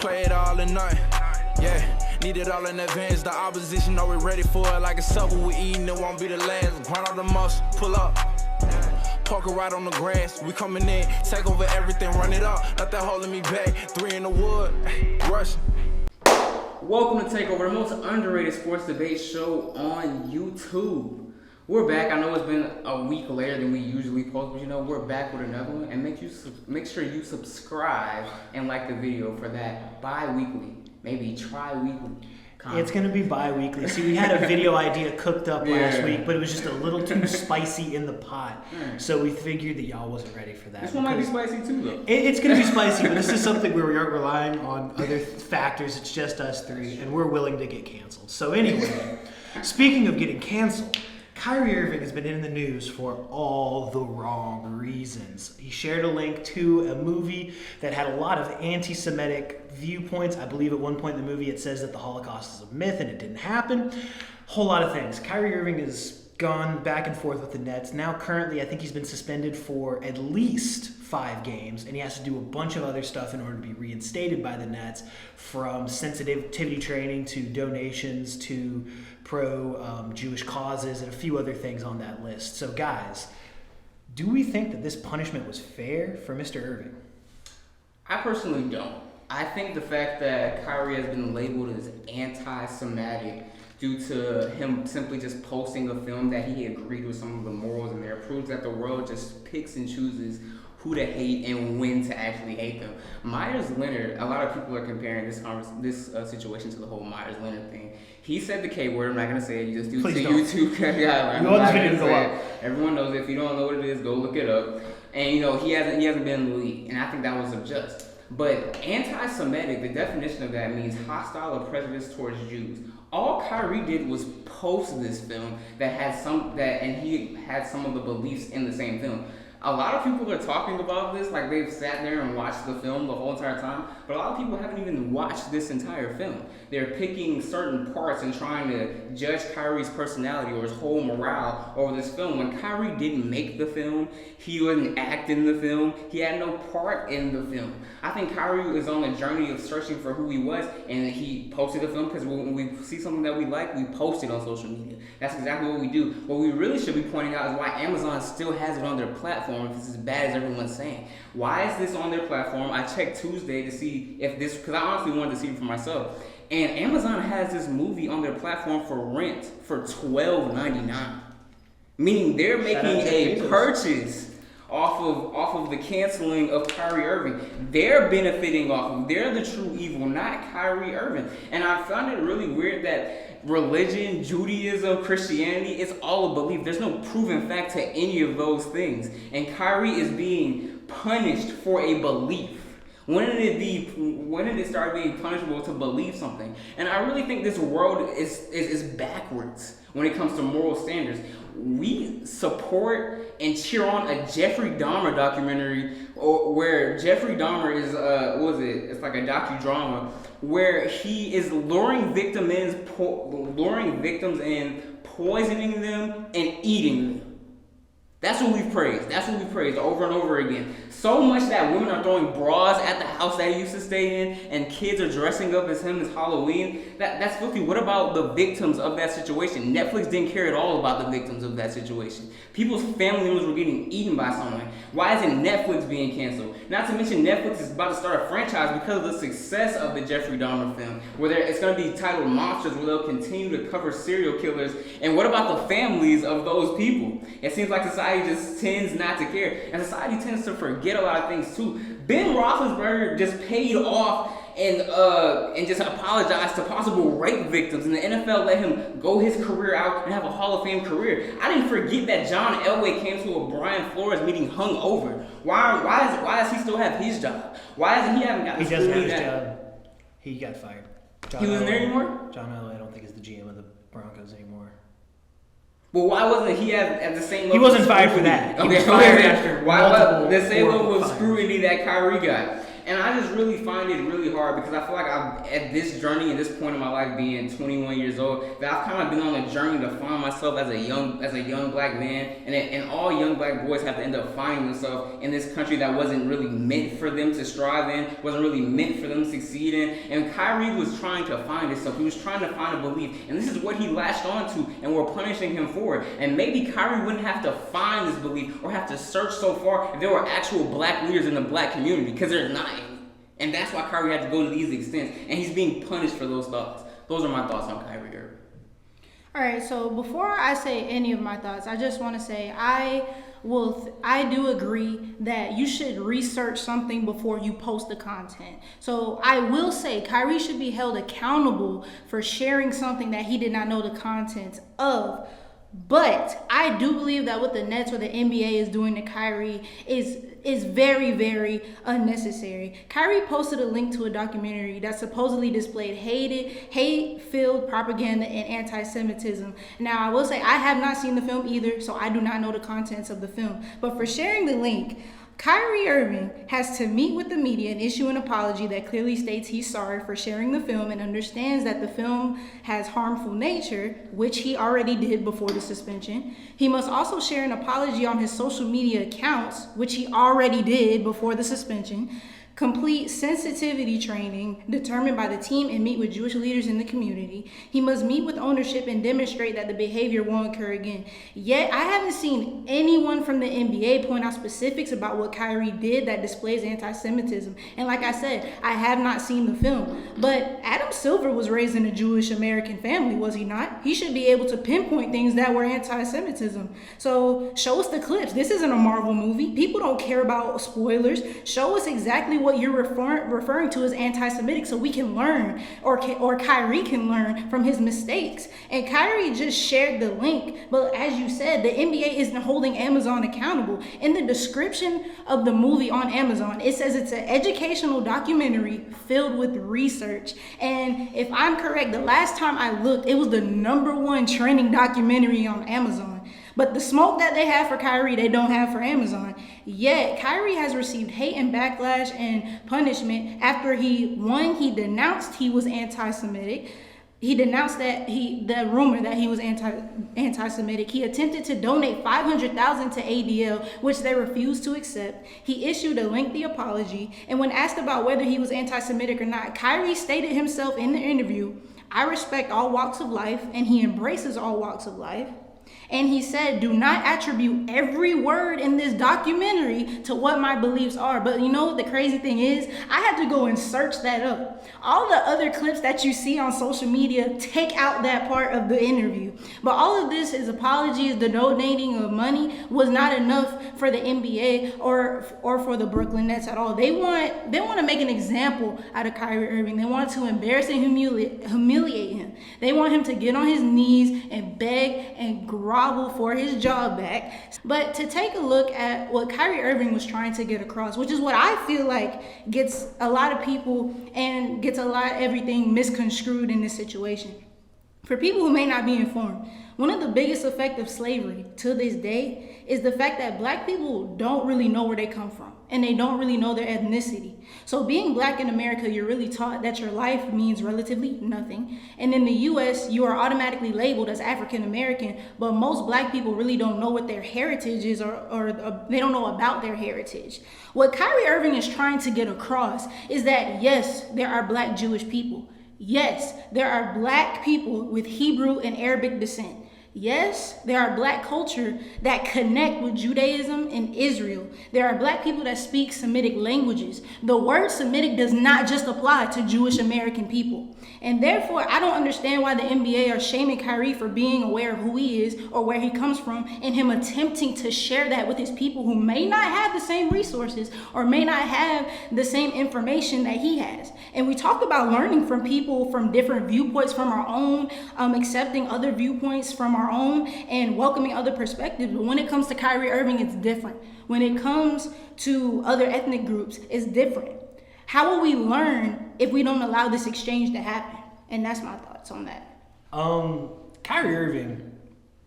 play it all or nothing. Yeah, need it all in advance. The opposition know we're ready for it. Like a supper we eating, it won't be the last. Grind all the muscle, pull up. Parker right on the grass. We coming in, take over everything, run it up. Nothing holding me back. 3 in the wood, rushing. Welcome to Takeover, the most underrated sports debate show on YouTube. We're back. I know it's been a week later than we usually post, but you know, we're back with another one. And make sure you subscribe and like the video for that bi-weekly, maybe tri-weekly content. It's going to be bi-weekly. See, we had a video idea cooked up last week, but it was just a little too spicy in the pot. So we figured that y'all wasn't ready for that. This one might be spicy too, though. It's going to be spicy, but this is something where we aren't relying on other factors. It's just us three, and we're willing to get canceled. So anyway, speaking of getting canceled, Kyrie Irving has been in the news for all the wrong reasons. He shared a link to a movie that had a lot of anti-Semitic viewpoints. I believe at one point in the movie it says that the Holocaust is a myth and it didn't happen. Whole lot of things. Kyrie Irving has gone back and forth with the Nets. Now currently I think he's been suspended for at least 5 games, and he has to do a bunch of other stuff in order to be reinstated by the Nets, from sensitivity training to donations to pro-Jewish causes and a few other things on that list. So guys, do we think that this punishment was fair for Mr. Irving? I personally don't. I think the fact that Kyrie has been labeled as anti-Semitic due to him simply just posting a film that he agreed with some of the morals in there proves that the world just picks and chooses who to hate and when to actually hate them. Myers Leonard, a lot of people are comparing this situation to the whole Myers Leonard thing. He said the K word. I'm not gonna say it. You just do the YouTube guideline. Everyone knows it. If you don't know what it is, go look it up. And you know he hasn't been in the league, and I think that was unjust. But anti-Semitic, the definition of that means hostile or prejudiced towards Jews. All Kyrie did was post this film and he had some of the beliefs in the same film. A lot of people are talking about this like they've sat there and watched the film the whole entire time, but a lot of people haven't even watched this entire film. They're picking certain parts and trying to judge Kyrie's personality or his whole morale over this film. When Kyrie didn't make the film, he wouldn't act in the film, he had no part in the film. I think Kyrie is on a journey of searching for who he was, and he posted the film because when we see something that we like, we post it on social media. That's exactly what we do. What we really should be pointing out is why Amazon still has it on their platform if it's as bad as everyone's saying. Why is this on their platform? I checked Tuesday to see if this, because I honestly wanted to see it for myself. And Amazon has this movie on their platform for rent for $12.99. Meaning they're making a purchase off of the canceling of Kyrie Irving. They're benefiting off of. They're the true evil, not Kyrie Irving. And I found it really weird that religion, Judaism, Christianity, it's all a belief. There's no proven fact to any of those things. And Kyrie is being punished for a belief. When did it start being punishable to believe something? And I really think this world is backwards when it comes to moral standards. We support and cheer on a Jeffrey Dahmer documentary, where Jeffrey Dahmer is it's like a docudrama where he is luring victims in, poisoning them, and eating them. That's what we've praised. That's what we've praised over and over again. So much that women are throwing bras at the house that he used to stay in, and kids are dressing up as him as Halloween. That's filthy. What about the victims of that situation? Netflix didn't care at all about the victims of that situation. People's family members were getting eaten by someone. Why isn't Netflix being canceled? Not to mention Netflix is about to start a franchise because of the success of the Jeffrey Dahmer film, where it's going to be titled Monsters, where they'll continue to cover serial killers. And what about the families of those people? It seems like society just tends not to care, and society tends to forget a lot of things too. Ben Roethlisberger just paid off and just apologized to possible rape victims, and the NFL let him go his career out and have a Hall of Fame career. I didn't forget that John Elway came to a Brian Flores meeting hungover. Why does he still have his job? Why hasn't he haven't gotten? He doesn't have his job. He got fired. He wasn't there anymore? John Elway, I don't think, is the GM of the Broncos anymore. But why wasn't he at the same level? He wasn't fired for that. He was fired after why the same level of scrutiny that Kyrie got. And I just really find it really hard because I feel like I've, at this journey, at this point in my life, being 21 years old, that I've kind of been on a journey to find myself as a young black man, and all young black boys have to end up finding themselves in this country that wasn't really meant for them to strive in, wasn't really meant for them to succeed in. And Kyrie was trying to find himself. He was trying to find a belief, and this is what he latched onto, and we're punishing him for it. And maybe Kyrie wouldn't have to find this belief or have to search so far if there were actual black leaders in the black community, because there's not. And that's why Kyrie had to go to these extents. And he's being punished for those thoughts. Those are my thoughts on Kyrie Irving. All right, so before I say any of my thoughts, I just want to say I do agree that you should research something before you post the content. So I will say Kyrie should be held accountable for sharing something that he did not know the contents of. But I do believe that what the Nets or the NBA is doing to Kyrie is very, very unnecessary. Kyrie posted a link to a documentary that supposedly displayed hate-filled propaganda and anti-Semitism. Now, I will say I have not seen the film either, so I do not know the contents of the film. But for sharing the link, Kyrie Irving has to meet with the media and issue an apology that clearly states he's sorry for sharing the film and understands that the film has harmful nature, which he already did before the suspension. He must also share an apology on his social media accounts, which he already did before the suspension. Complete sensitivity training determined by the team and meet with Jewish leaders in the community. He must meet with ownership and demonstrate that the behavior won't occur again. Yet, I haven't seen anyone from the NBA point out specifics about what Kyrie did that displays anti-Semitism. And like I said, I have not seen the film. But Adam Silver was raised in a Jewish American family, was he not? He should be able to pinpoint things that were anti-Semitism. So show us the clips. This isn't a Marvel movie. People don't care about spoilers. Show us exactly what you're referring to as anti-Semitic so we can learn, or Kyrie can learn from his mistakes. And Kyrie just shared the link, but as you said, the NBA isn't holding Amazon accountable. In the description of the movie on Amazon, it says it's an educational documentary filled with research. And if I'm correct, the last time I looked, it was the #1 trending documentary on Amazon. But the smoke that they have for Kyrie, they don't have for Amazon. Yet, Kyrie has received hate and backlash and punishment after he denounced he was anti-Semitic. He denounced the rumor that he was anti-Semitic. He attempted to donate $500,000 to ADL, which they refused to accept. He issued a lengthy apology. And when asked about whether he was anti-Semitic or not, Kyrie stated himself in the interview, "I respect all walks of life," and he embraces all walks of life. And he said, "Do not attribute every word in this documentary to what my beliefs are." But you know what the crazy thing is? I had to go and search that up. All the other clips that you see on social media take out that part of the interview. But all of this, his apologies, the donating of money was not enough for the NBA or for the Brooklyn Nets at all. They want to make an example out of Kyrie Irving. They want to embarrass and humiliate him. They want him to get on his knees and beg and grovel for his job back. But to take a look at what Kyrie Irving was trying to get across, which is what I feel like gets a lot of people and gets everything misconstrued in this situation. For people who may not be informed, one of the biggest effects of slavery to this day is the fact that black people don't really know where they come from and they don't really know their ethnicity. So being black in America, you're really taught that your life means relatively nothing. And in the US, you are automatically labeled as African American, but most black people really don't know what their heritage is or they don't know about their heritage. What Kyrie Irving is trying to get across is that yes, there are black Jewish people. Yes, there are black people with Hebrew and Arabic descent. Yes, there are black culture that connect with Judaism and Israel. There are black people that speak Semitic languages. The word Semitic does not just apply to Jewish American people. And therefore, I don't understand why the NBA are shaming Kyrie for being aware of who he is or where he comes from and him attempting to share that with his people who may not have the same resources or may not have the same information that he has. And we talk about learning from people from different viewpoints from our own, accepting other viewpoints from our own and welcoming other perspectives. But when it comes to Kyrie Irving, it's different. When it comes to other ethnic groups, it's different. How will we learn if we don't allow this exchange to happen? And that's my thoughts on that. Kyrie Irving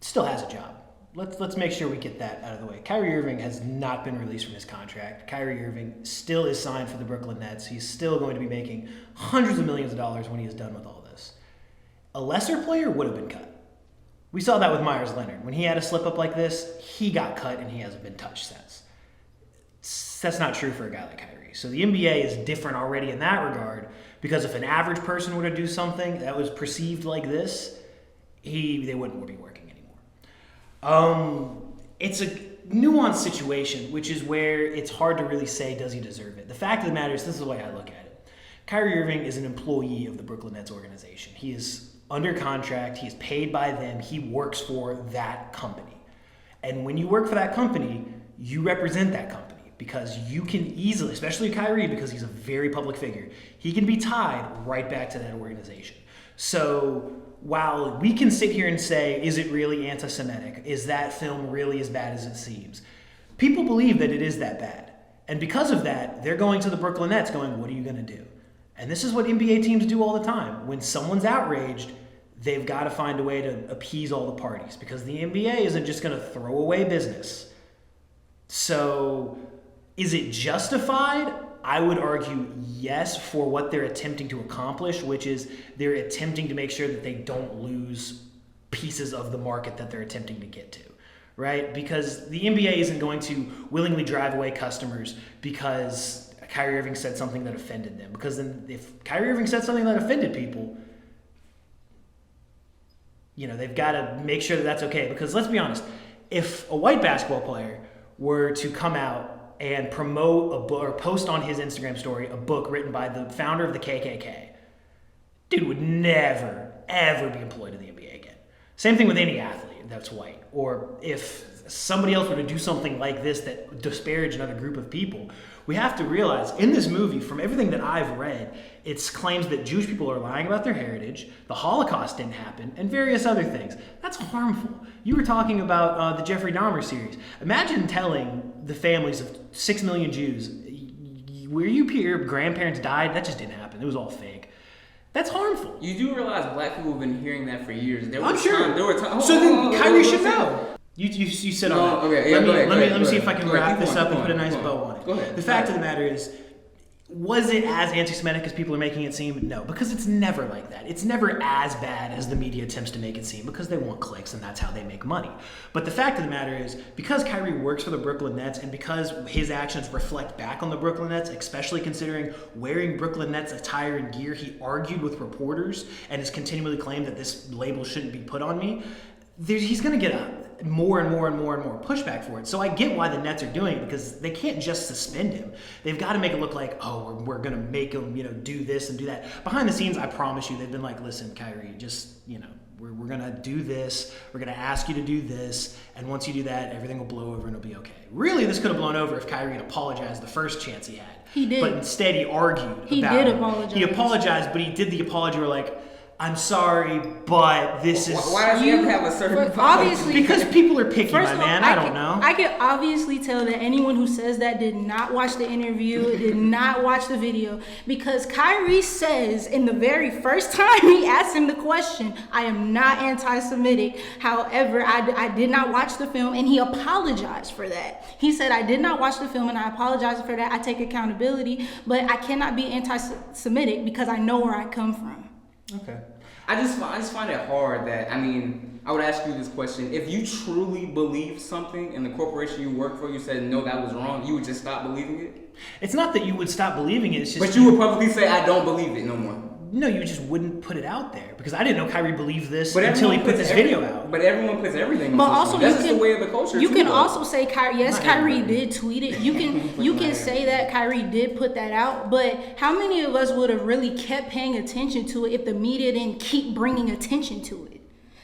still has a job. let's make sure we get that out of the way. Kyrie Irving has not been released from his contract. Kyrie Irving still is signed for the Brooklyn Nets. He's still going to be making hundreds of millions of dollars when he is done with all this. A lesser player would have been cut. We saw that with Myers Leonard. When he had a slip up like this, he got cut and he hasn't been touched since. That's not true for a guy like Kyrie. So the NBA is different already in that regard, because if an average person were to do something that was perceived like this, they wouldn't be working anymore. It's a nuanced situation, which is where it's hard to really say, does he deserve it? The fact of the matter is, this is the way I look at it. Kyrie Irving is an employee of the Brooklyn Nets organization. He is under contract. He is paid by them. He works for that company. And when you work for that company, you represent that company, because you can easily, especially Kyrie, because he's a very public figure, he can be tied right back to that organization. So while we can sit here and say, is it really anti-Semitic? Is that film really as bad as it seems? People believe that it is that bad. And because of that, they're going to the Brooklyn Nets going, what are you going to do? And this is what NBA teams do all the time. When someone's outraged, they've got to find a way to appease all the parties, because the NBA isn't just going to throw away business. So is it justified? I would argue yes, for what they're attempting to accomplish, which is they're attempting to make sure that they don't lose pieces of the market that they're attempting to get to, right? Because the NBA isn't going to willingly drive away customers because Kyrie Irving said something that offended them. Because then if Kyrie Irving said something that offended people, they've got to make sure that that's okay. Because let's be honest, if a white basketball player were to come out and promote a book or post on his Instagram story a book written by the founder of the KKK, dude would never, ever be employed in the NBA again. Same thing with any athlete that's white. Or if somebody else were to do something like this that disparaged another group of people, we have to realize in this movie, from everything that I've read, it's claims that Jewish people are lying about their heritage, the Holocaust didn't happen, and various other things. That's harmful. You were talking about the Jeffrey Dahmer series. Imagine telling the families of 6 million Jews, where your grandparents died, that just didn't happen. It was all fake. That's harmful. You do realize black people have been hearing that for years. I'm sure. So then Kyrie should know. You said all that. Okay, yeah, let me see if I can wrap this up and put a nice bow on it. Go ahead. The fact of the matter is, was it as anti-Semitic as people are making it seem? No, because it's never like that. It's never as bad as the media attempts to make it seem, because they want clicks and that's how they make money. But the fact of the matter is, because Kyrie works for the Brooklyn Nets and because his actions reflect back on the Brooklyn Nets, especially considering wearing Brooklyn Nets attire and gear, he argued with reporters and has continually claimed that this label shouldn't be put on me. He's going to get more and more pushback for it. So I get why the Nets are doing it, because they can't just suspend him. They've got to make it look like, oh, we're going to make him, do this and do that. Behind the scenes, I promise you, they've been like, listen, Kyrie, just, we're going to do this. We're going to ask you to do this. And once you do that, everything will blow over and it'll be okay. Really, this could have blown over if Kyrie had apologized the first chance he had. He did. But instead, he argued about it. He did apologize. He apologized, but he did the apology where like, I'm sorry, but this is... Why does he have to have a certain... Obviously... Because people are picky, my man. I don't know. I can obviously tell that anyone who says that did not watch the interview, did not watch the video, because Kyrie says in the very first time he asked him the question, I am not anti-Semitic. However, I did not watch the film, and he apologized for that. He said, I did not watch the film, and I apologize for that. I take accountability, but I cannot be anti-Semitic because I know where I come from. Okay. I just find it hard that, I would ask you this question. If you truly believe something and the corporation you work for, you said, no, that was wrong, you would just stop believing it? It's not that you would stop believing it. It's just... But you would publicly say, I don't believe it no more. No, you just wouldn't put it out there, because I didn't know Kyrie believed this until he put this video out. But everyone puts everything on but social also media. That's just the way of the culture. You can also say Kyrie did tweet it. You can say that Kyrie did put that out, but how many of us would have really kept paying attention to it if the media didn't keep bringing attention to it?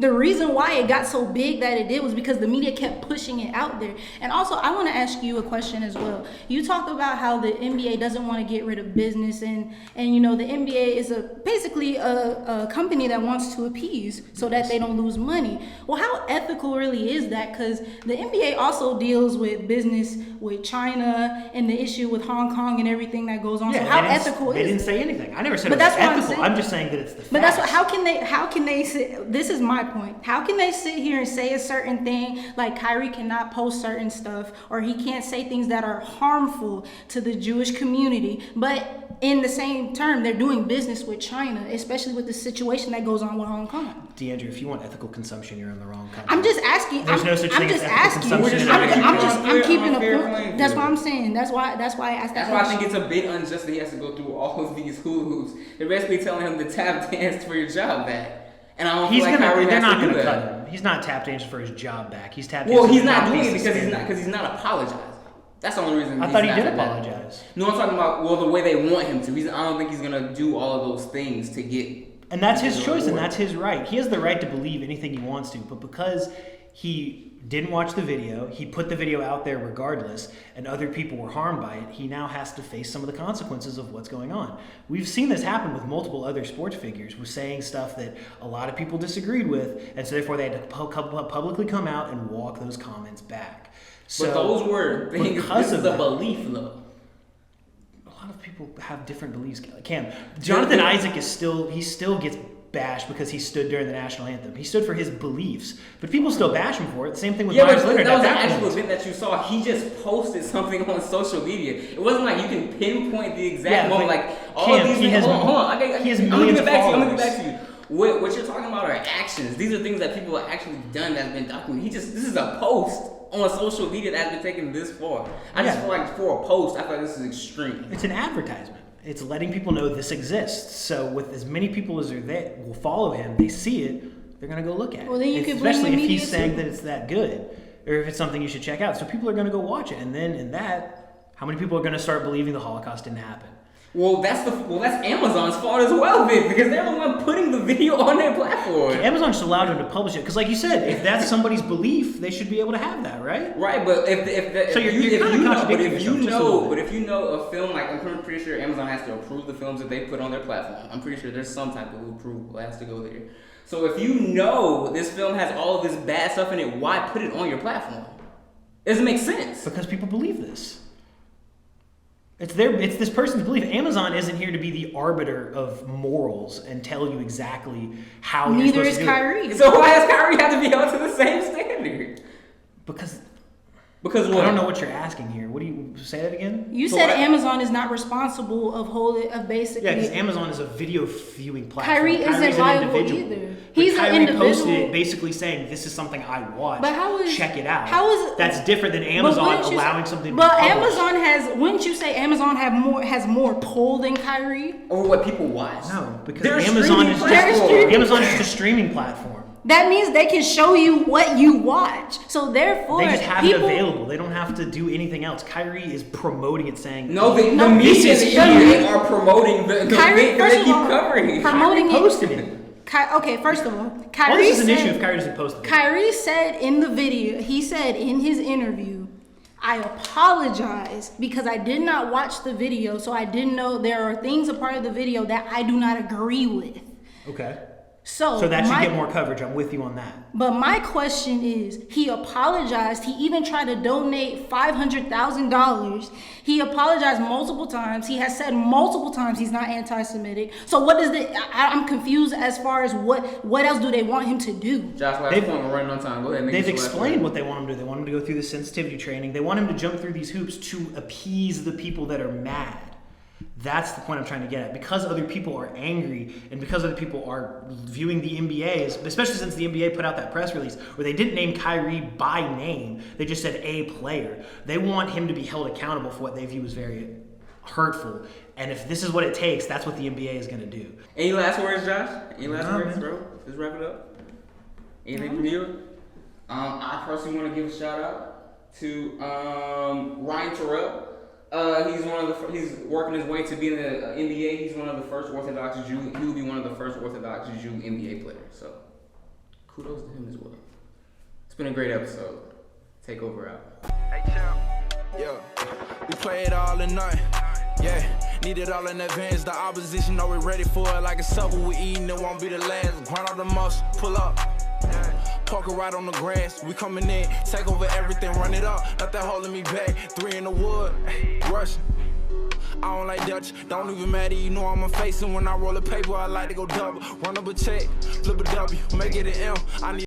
The reason why it got so big that it did was because the media kept pushing it out there. And also, I want to ask you a question as well. You talked about how the NBA doesn't want to get rid of business, and the NBA is basically a company that wants to appease so that they don't lose money. Well, how ethical really is that? Because the NBA also deals with business with China and the issue with Hong Kong and everything that goes on. Yeah, so how ethical is it? They didn't say anything. I never said it was ethical. I'm just saying that it's the facts. But that's what. How can they say? This is my point. How can they sit here and say a certain thing, like Kyrie cannot post certain stuff, or he can't say things that are harmful to the Jewish community, but in the same term, they're doing business with China, especially with the situation that goes on with Hong Kong. DeAndre, if you want ethical consumption, you're on the wrong country. I'm just asking. There's no such thing as ethical consumption. I'm keeping a point. That's what I'm saying. That's why I asked that That's question. why I think it's a bit unjust that he has to go through all of these hoops. They're basically telling him to tap dance for your job back. And I don't feel like Kyrie they're has not to do going to that. cut him. He's not tap dancing for his job back. He's tap dancing. Well, he's not doing it because he's not apologizing. That's the only reason. I thought he did apologize. No, I'm talking about the way they want him to. I don't think he's gonna do all of those things to get. And that's his choice, and that's his right. He has the right to believe anything he wants to, but because he didn't watch the video, he put the video out there regardless, and other people were harmed by it, he now has to face some of the consequences of what's going on. We've seen this happen with multiple other sports figures who were saying stuff that a lot of people disagreed with, and so therefore they had to publicly come out and walk those comments back. So, but those were things because of the belief, though. A lot of people have different beliefs. Cam, Jonathan Isaac he still gets bashed because he stood during the national anthem. He stood for his beliefs, but people still bash him for it. The same thing with Myers Leonard. That was an actual event that you saw. He just posted something on social media. It wasn't like you can pinpoint the exact moment. Like all of these things. Hold on. He has millions of followers. I'm gonna get back to you. What you're talking about are actions. These are things that people have actually done that's been documented. This is a post on social media that has been taken this far. I just feel like for a post, I feel like this is extreme. It's an advertisement. It's letting people know this exists. So with as many people as are there will follow him, they see it, they're gonna go look at it. Well, then you could especially if he's saying that it's that good, or if it's something you should check out. So people are gonna go watch it, and then in that, how many people are gonna start believing the Holocaust didn't happen? Well, that's Amazon's fault as well, Vic, because they're the one putting the video on their platform. Amazon just allowed them to publish it because, like you said, if that's somebody's belief, they should be able to have that, right? Right, but if you know a film, like I'm pretty sure Amazon has to approve the films that they put on their platform. I'm pretty sure there's some type of approval that has to go there. So if you know this film has all of this bad stuff in it, why put it on your platform? It doesn't make sense. Because people believe this. It's this person's belief. Amazon isn't here to be the arbiter of morals and tell you exactly how you're supposed to do it. Neither is Kyrie. So why does Kyrie have to be held to the same standard? Because what? I don't know what you're asking here. What do you say that again? You said Amazon is not responsible of basically. Yeah, because Amazon is a video viewing platform. Kyrie isn't liable either. He's an individual. Kyrie posted it basically saying, "This is something I watched. But how is check it out." How is that's different than Amazon allowing something to be published. But Amazon has. Wouldn't you say Amazon has more pull than Kyrie? Over what people watch? No, because Amazon is just a streaming platform. That means they can show you what you watch. So therefore, they just have it available. They don't have to do anything else. Kyrie is promoting it, saying, "No, the media are promoting the Kyrie. They keep covering it. Promoting Kyrie posted it. Okay, first of all, Kyrie this is an issue if Kyrie doesn't post it. Kyrie said in the video, he said in his interview, "I apologize because I did not watch the video, so I didn't know there are things a part of the video that I do not agree with." Okay. So that should get more coverage. I'm with you on that. But my question is, he apologized. He even tried to donate $500,000. He apologized multiple times. He has said multiple times he's not anti-Semitic. So what is I'm confused as far as what else do they want him to do? Josh, last point, we're running on time. Go ahead. They've explained what they want him to do. They want him to go through the sensitivity training. They want him to jump through these hoops to appease the people that are mad. That's the point I'm trying to get at. Because other people are angry and because other people are viewing the NBA, especially since the NBA put out that press release where they didn't name Kyrie by name, they just said a player. They want him to be held accountable for what they view as very hurtful. And if this is what it takes, that's what the NBA is going to do. Any last words, Josh? Any last words, bro? Let's wrap it up. Anything from you? I personally want to give a shout out to Ryan Terrell. He's working his way to be in the NBA. He's one of the first Orthodox Jew. He will be one of the first Orthodox Jew NBA players. So, kudos to him as well. It's been a great episode. Takeover out. Hey, champ. Yeah, we play it all in night. Yeah, need it all in advance. The opposition know we're ready for it. Like a supper we eating, it won't be the last. Grind all the muscle, pull up. Parker right on the grass, we coming in, take over everything, run it up, nothing holding me back. 3 in the wood, rushing. I don't like Dutch, don't even matter, you know I'm a face. And when I roll a paper, I like to go double. Run up a check, flip a W, make it an M. I need